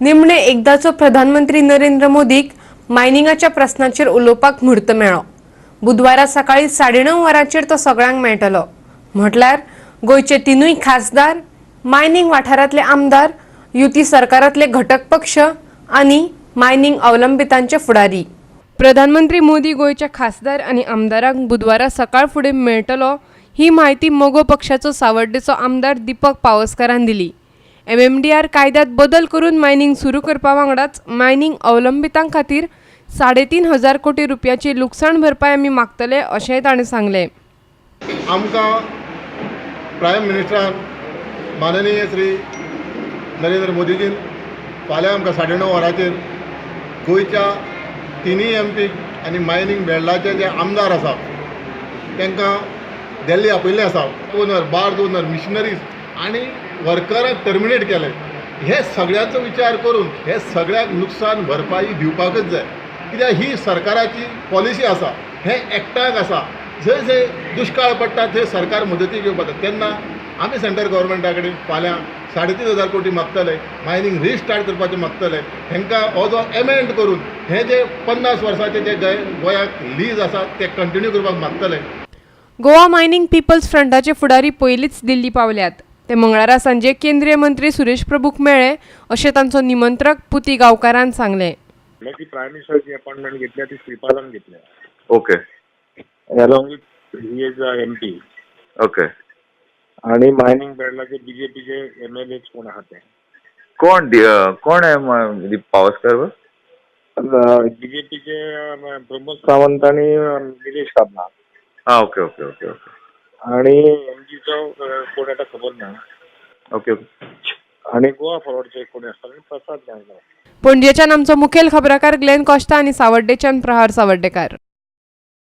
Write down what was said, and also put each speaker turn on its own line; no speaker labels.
निमणे एकदाचो प्रधानमंत्री नरेंद्र मोदीक मायनिंगाच्या प्रश्नाचेर उलोवपाक म्हूर्त मेळ्ळो। बुधवारा सकाळी 9:30 वरांचेर तो सगळ्यांक मेळटलो। म्हटल्यार गोंयचे तिनूय खासदार, मायनिंग वाठारांतले आमदार, युती सरकारांतले घटक पक्ष आनी मायनिंग अवलंबितांचे फुडारी। प्रधानमंत्री मोदी गोंयच्या खासदार आनी आमदारांक बुधवारा सकाळ फुडें मेळटलो ही माहिती मोगो पक्षाचो सावर्डेचो आमदार दीपक पावसकारान दिली। MMDR कायद्यात बदल करून मायनिंग सुरू करपा वांगडाच मायनिंग अवलंबितां खातीर 3,500 कोटी रुपयाची लुकसाण भरपाय आमी मागतले अशेंय ताणें सांगलें।
आमकां प्रायम मिनिस्टरान माननीय श्री नरेंद्र मोदीजीन फाल्यां आमकां 9:30 वरांचेर गोंयच्या तिनूय MP आनी मायनिंग बेल्डाचे जे आमदार आसा तांकां दिल्ली आपयल्लें आसा। ओनर, बार्ज ओनर, मिशनरीज आनी वर्करांक टर्मिनेट केले। हे सगळ्याचो विचार करून हे सगळ्याक नुकसान भरपाई दिवपाकच जाय, कित्याक ही सरकाराची पॉलिसी आसा, हे एक्टाक आसा। जंय जंय दुश्काळ पडटा थंय सरकार मदती घेवपाक जाता। तेन्ना आमी सेंट्रल गव्हर्मेंटा कडेन फाल्यां 3,500 कोटी मागतले, मायनिंग रिस्टार्ट करपाचें मागतले। हांकां हो जो एमेंड करून हे जे 50 वर्सांचे जे गोंयाक लीज आसा ते कंटिन्यू करपाक मागतले।
गोवा मायनिंग पिपल्स फ्रंटाचे फुडारी पयलींच दिल्ली पावल्यात। ते मंगळारा सांजे केंद्रीय मंत्री सुरेश प्रभूक मेळ्ळे अशें तांचो निमंत्रक पुती गांवकारान सांगलें।
ती प्रायम मिनिस्टरची अपॉइंटमेंट घेतल्या ती श्रीपादान घेतल्या।
Okay
along with he is MP।
Okay
आणि मायनिंग बेल्डाचे BJPचे MLA कोण आहात ते
कोण आहे पावसकर?
BJPचे प्रमोद सावंत आणि निलेश काबला।
हां ओके ओके ओके ओके
आणि MGचो कोण येता खबर ना।
ओके
आणि गोवा फॉरवर्डचे कोण आसता प्रसाद गांवकर।
पणजेच्यान आमचो मुखेल खबराकार ग्लेन कॉस्टा आनी सावर्डेच्यान प्रहार सावर्डेकार।